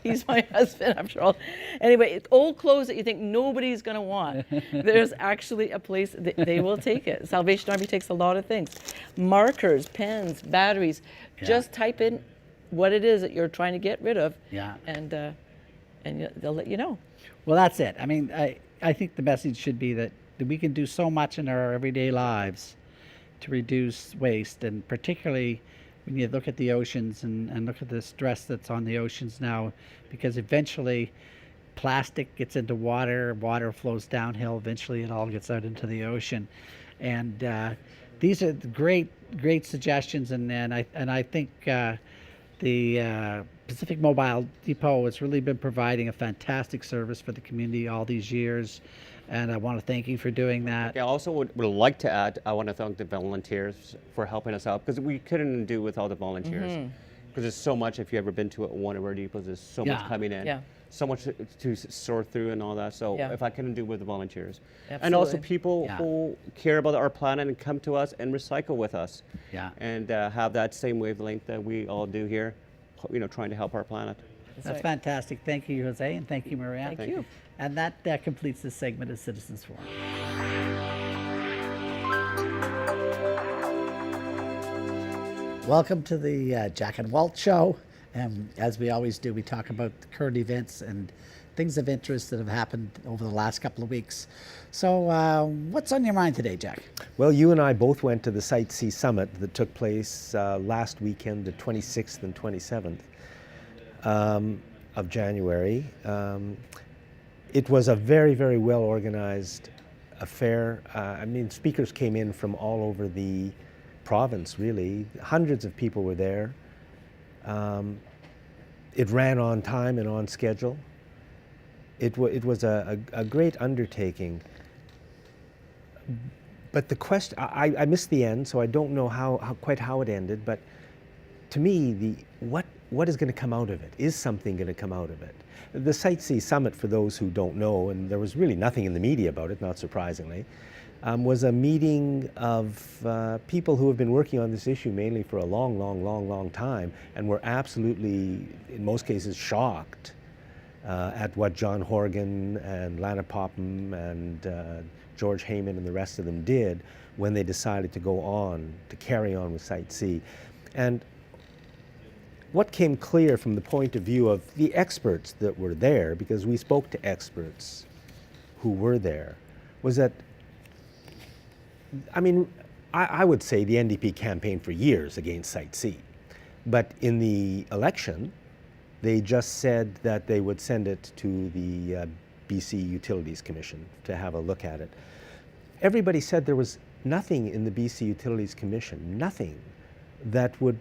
He's my husband, after all. Anyway, old clothes that you think nobody's going to want. There's actually a place they will take it. Salvation Army takes a lot of things. Markers, pens, batteries. Yeah. Just type in what it is that you're trying to get rid of. Yeah. And they'll let you know. Well, that's it. I mean, I think the message should be that we can do so much in our everyday lives to reduce waste, and particularly when you look at the oceans and look at the stress that's on the oceans now, because eventually plastic gets into water flows downhill, eventually it all gets out into the ocean. And these are the great suggestions, and I think the Pacific Mobile Depot has really been providing a fantastic service for the community all these years, and I want to thank you for doing that. I also would like to add, I want to thank the volunteers for helping us out, because we couldn't do without the volunteers. Because there's so much, if you've ever been to one of our depots, there's so Yeah. much coming in, Yeah. so much to sort through and all that. So Yeah. if I couldn't do with the volunteers. And also Absolutely. people Yeah. who care about our planet and come to us and recycle with us. Yeah. And have that same wavelength that we all do here, trying to help our planet. That's right. fantastic. Thank you, Jose, and thank you, Marianne. Thank you. And that completes this segment of Citizens Forum. Welcome to the Jack and Walt Show. And as we always do, we talk about the current events and things of interest that have happened over the last couple of weeks. So what's on your mind today, Jack? Well, you and I both went to the Site C Summit that took place last weekend, the 26th and 27th of January. It was a very, very well organized affair. I mean, speakers came in from all over the province, really. Hundreds of people were there. It ran on time and on schedule. It was a great undertaking. But the question, I missed the end, so I don't know quite how it ended, but to me, what is going to come out of it? Is something going to come out of it? The Site C Summit, for those who don't know, and there was really nothing in the media about it, not surprisingly, was a meeting of people who have been working on this issue mainly for a long time, and were absolutely, in most cases, shocked at what John Horgan and Lana Popham and George Heyman and the rest of them did when they decided to carry on with Site C. And what came clear from the point of view of the experts that were there, because we spoke to experts who were there, was that, I mean, I would say the NDP campaigned for years against Site C. But in the election, they just said that they would send it to the BC Utilities Commission to have a look at it. Everybody said there was nothing in the BC Utilities Commission, nothing that would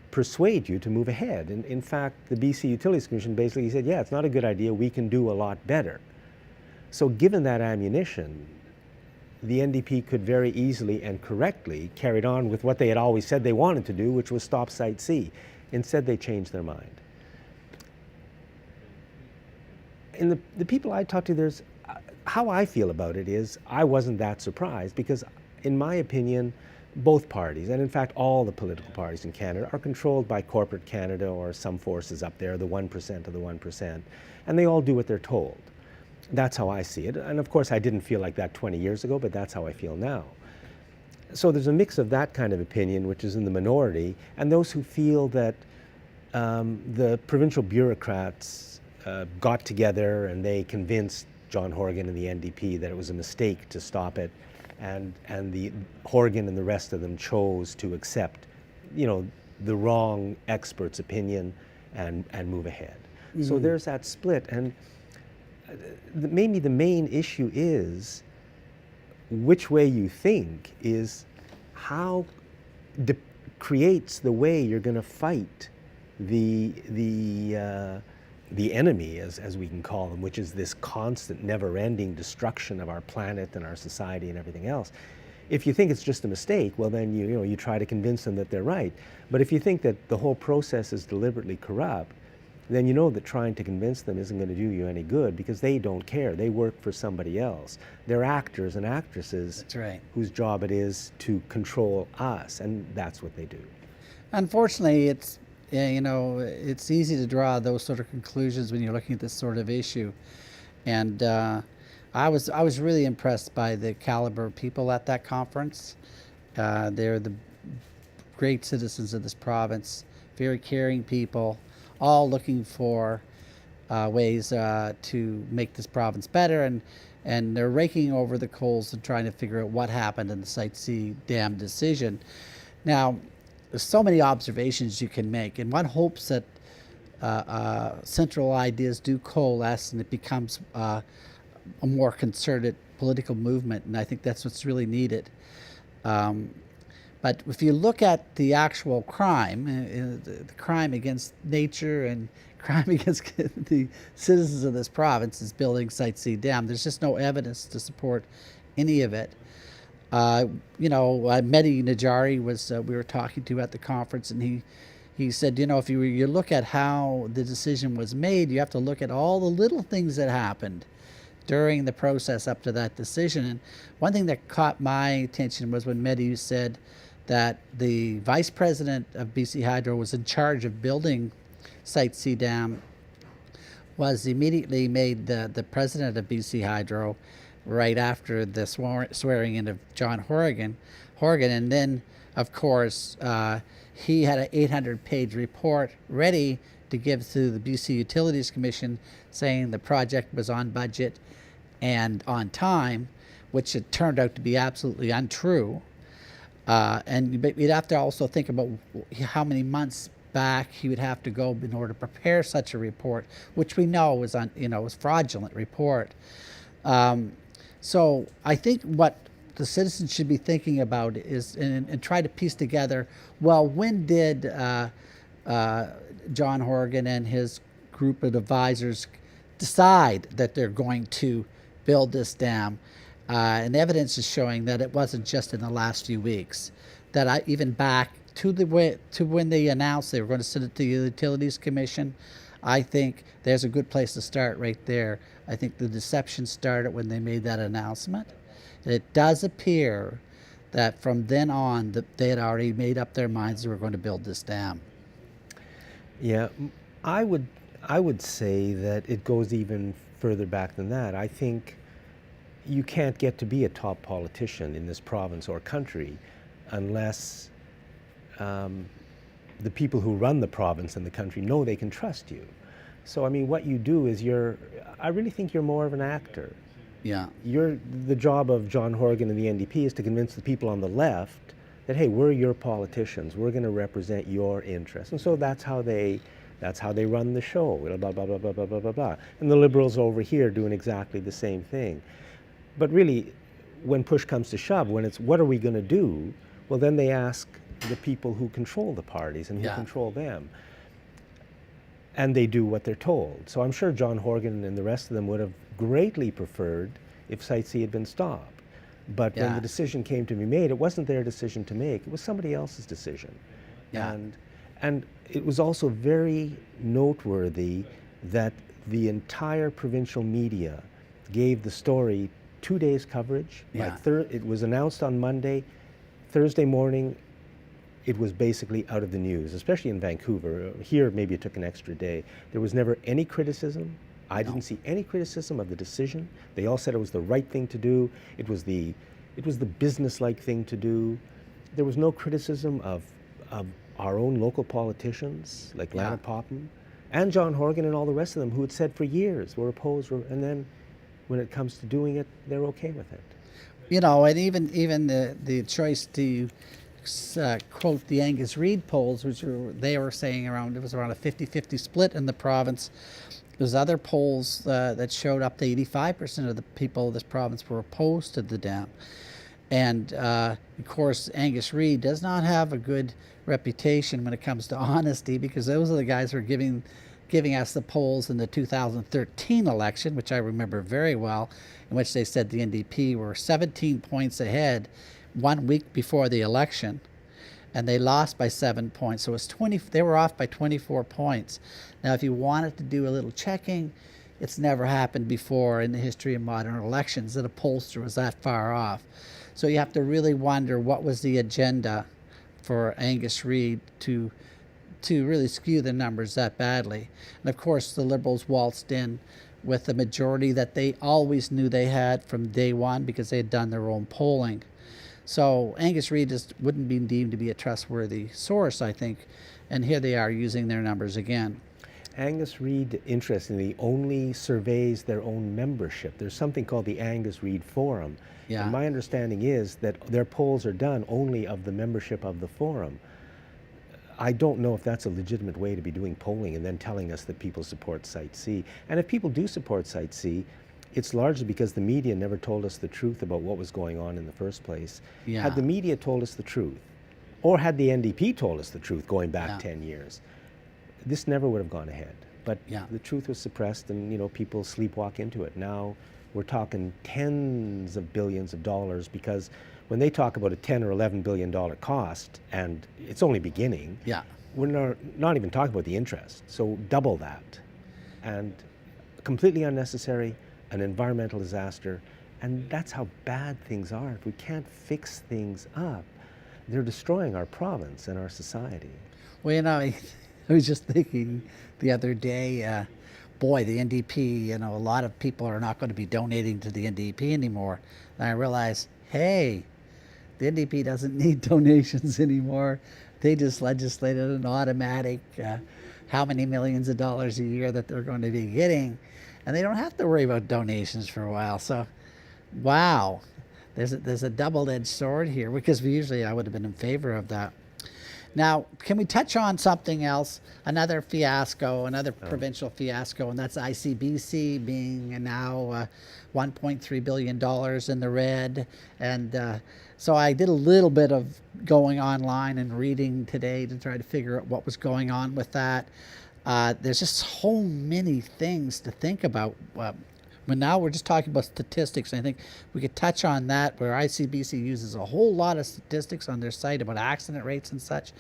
persuade you to move ahead. And in fact, the BC Utilities Commission basically said, yeah, it's not a good idea, we can do a lot better. So given that ammunition, the NDP could very easily and correctly carried on with what they had always said they wanted to do, which was stop Site C. Instead, they changed their mind. And the people I talked to, there's how I feel about it is I wasn't that surprised because, in my opinion, both parties, and in fact all the political parties in Canada, are controlled by corporate Canada or some forces up there, the 1% of the 1%, and they all do what they're told. That's how I see it. And of course, I didn't feel like that 20 years ago, but that's how I feel now. So there's a mix of that kind of opinion, which is in the minority, and those who feel that the provincial bureaucrats got together and they convinced John Horgan and the NDP that it was a mistake to stop it, and the Horgan and the rest of them chose to accept, the wrong expert's opinion and move ahead. Mm-hmm. So there's that split, and maybe the main issue is which way you think is how creates the way you're going to fight the enemy, as we can call them, which is this constant, never-ending destruction of our planet and our society and everything else. If you think it's just a mistake, well then you try to convince them that they're right. But if you think that the whole process is deliberately corrupt, then you know that trying to convince them isn't going to do you any good because they don't care. They work for somebody else. They're actors and actresses. That's right. Whose job it is to control us, and that's what they do. Unfortunately, it's easy to draw those sort of conclusions when you're looking at this sort of issue. And I was really impressed by the caliber of people at that conference. They're the great citizens of this province, very caring people, all looking for ways to make this province better, and they're raking over the coals and trying to figure out what happened in the Site C dam decision. Now, there's so many observations you can make, and one hopes that central ideas do coalesce and it becomes a more concerted political movement, and I think that's what's really needed. But if you look at the actual crime, the crime against nature and crime against the citizens of this province is building Site C dam. There's just no evidence to support any of it. Mehdi Najari was we were talking to at the conference, and he said, if you look at how the decision was made, you have to look at all the little things that happened during the process up to that decision. And one thing that caught my attention was when Mehdi said that the vice president of BC Hydro was in charge of building Site C dam, was immediately made the president of BC Hydro right after the swearing in of John Horgan. And then, of course, he had an 800-page report ready to give to the BC Utilities Commission saying the project was on budget and on time, which it turned out to be absolutely untrue. But you'd have to also think about how many months back he would have to go in order to prepare such a report, which we know was was fraudulent report. So I think what the citizens should be thinking about is and try to piece together, well, when did John Horgan and his group of advisors decide that they're going to build this dam? And evidence is showing that it wasn't just in the last few weeks, that even back to when they announced they were going to send it to the Utilities Commission. I think there's a good place to start right there. I think the deception started when they made that announcement. It does appear that from then on that they had already made up their minds they were going to build this dam. Yeah, I would say that it goes even further back than that. I think you can't get to be a top politician in this province or country unless the people who run the province and the country know they can trust you. So, I mean, what you do is I really think you're more of an actor. Yeah. The job of John Horgan and the NDP is to convince the people on the left that, hey, we're your politicians, we're going to represent your interests. And so that's how they run the show, blah, blah, blah, blah, blah, blah, blah, blah. And the Liberals over here doing exactly the same thing. But really, when push comes to shove, when it's what are we going to do, well, then they ask the people who control the parties and who control them. And they do what they're told. So I'm sure John Horgan and the rest of them would have greatly preferred if Site C had been stopped. But when the decision came to be made, it wasn't their decision to make, it was somebody else's decision. Yeah. And it was also very noteworthy that the entire provincial media gave the story 2 days coverage. Yeah. It was announced on Monday. Thursday morning, it was basically out of the news, especially in Vancouver. Here, maybe it took an extra day. There was never any criticism. I didn't see any criticism of the decision. They all said it was the right thing to do. It was the business-like thing to do. There was no criticism of our own local politicians, like Lana Popham, and John Horgan and all the rest of them, who had said for years we're opposed, and then when it comes to doing it, they're okay with it. You know, and even the choice to quote the Angus Reid polls, which they were saying it was around a 50-50 split in the province. There's other polls that showed up to 85% of the people of this province were opposed to the dam. And of course, Angus Reid does not have a good reputation when it comes to honesty, because those are the guys who are giving us the polls in the 2013 election, which I remember very well, in which they said the NDP were 17 points ahead 1 week before the election, and they lost by 7 points. So it was 20. They were off by 24 points. Now, if you wanted to do a little checking, it's never happened before in the history of modern elections that a pollster was that far off. So you have to really wonder what was the agenda for Angus Reid to really skew the numbers that badly. And of course, the Liberals waltzed in with the majority that they always knew they had from day one, because they had done their own polling. So Angus Reid just wouldn't be deemed to be a trustworthy source, I think. And here they are using their numbers again. Angus Reid, interestingly, only surveys their own membership. There's something called the Angus Reid Forum. Yeah. And my understanding is that their polls are done only of the membership of the forum. I don't know if that's a legitimate way to be doing polling and then telling us that people support Site C. And if people do support Site C, it's largely because the media never told us the truth about what was going on in the first place. Yeah. Had the media told us the truth, or had the NDP told us the truth going back 10 years, this never would have gone ahead. But the truth was suppressed, and people sleepwalk into it. Now we're talking tens of billions of dollars, because when they talk about a $10 or $11 billion cost, and it's only beginning, we're not even talking about the interest. So double that. And completely unnecessary, an environmental disaster. And that's how bad things are. If we can't fix things up, they're destroying our province and our society. Well, I was just thinking the other day, boy, the NDP, a lot of people are not going to be donating to the NDP anymore. And I realized, hey, the NDP doesn't need donations anymore. They just legislated an automatic how many millions of dollars a year that they're going to be getting. And they don't have to worry about donations for a while. So, wow, there's a double-edged sword here, because usually I would have been in favor of that. Now, can we touch on something else? Another fiasco, another provincial fiasco, and that's ICBC being now $1.3 billion in the red. And so I did a little bit of going online and reading today to try to figure out what was going on with that. There's just so many things to think about. But now we're just talking about statistics, and I think we could touch on that, where ICBC uses a whole lot of statistics on their site about accident rates and such.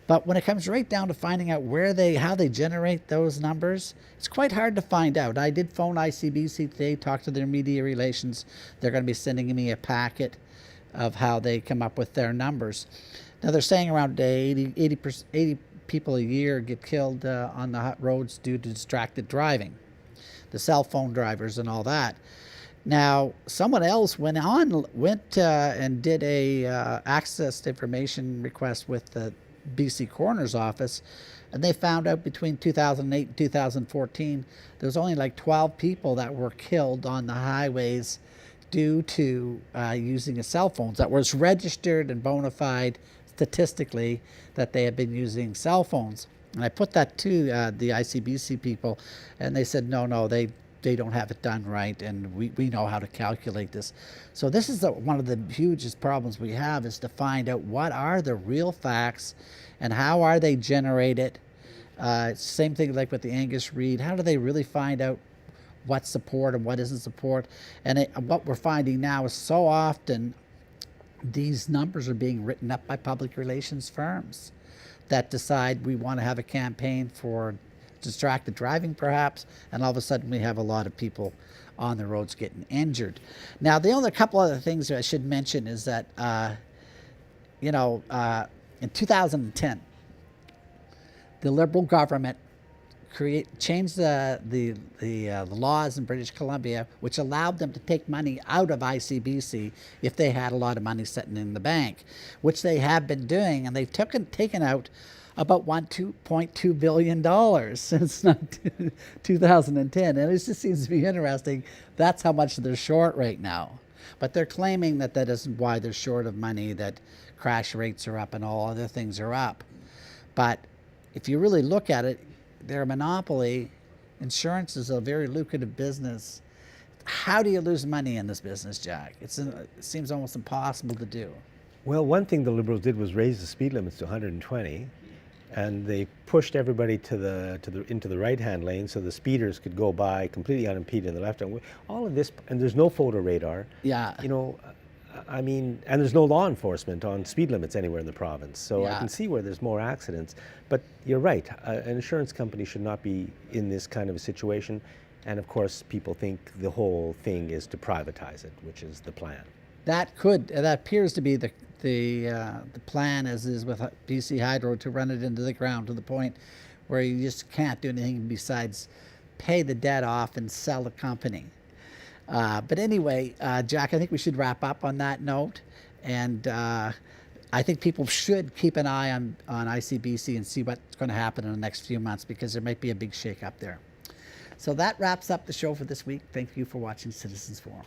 But when it comes right down to finding out how they generate those numbers, it's quite hard to find out. I did phone ICBC today, talk to their media relations. They're going to be sending me a packet of how they come up with their numbers. Now they're saying around 80 people a year get killed on the hot roads due to distracted driving, the cell phone drivers and all that. Now, someone else went and did a access to information request with the BC Coroner's Office, and they found out between 2008 and 2014 there was only like 12 people that were killed on the highways due to using cell phones that was registered and bona fide statistically that they had been using cell phones. And I put that to the ICBC people, and they said, no, they don't have it done right, and we know how to calculate this. So this is one of the hugest problems we have, is to find out what are the real facts and how are they generated. Same thing like with the Angus Reid. How do they really find out what's support and what isn't support? And what we're finding now is so often these numbers are being written up by public relations firms that decide we want to have a campaign for distracted driving perhaps, and all of a sudden we have a lot of people on the roads getting injured. Now, the only couple other things I should mention is that, in 2010, the Liberal government changed the laws in British Columbia, which allowed them to take money out of ICBC if they had a lot of money sitting in the bank, which they have been doing, and they've taken out about $2.2 billion since 2010. And it just seems to be interesting. That's how much they're short right now. But they're claiming that that isn't why they're short of money, that crash rates are up and all other things are up. But if you really look at it, they're a monopoly. Insurance is a very lucrative business. How do you lose money in this business, Jack? It seems almost impossible to do. Well, one thing the Liberals did was raise the speed limits to 120, and they pushed everybody into the right-hand lane so the speeders could go by completely unimpeded in the left. And all of this, and there's no photo radar. Yeah. I mean, and there's no law enforcement on speed limits anywhere in the province. So I Yeah. can see where there's more accidents. But you're right, an insurance company should not be in this kind of a situation. And of course, people think the whole thing is to privatize it, which is the plan. That appears to be the plan, as is with BC Hydro, to run it into the ground to the point where you just can't do anything besides pay the debt off and sell the company. But anyway, Jack, I think we should wrap up on that note. And I think people should keep an eye on ICBC and see what's going to happen in the next few months, because there might be a big shake-up there. So that wraps up the show for this week. Thank you for watching Citizens Forum.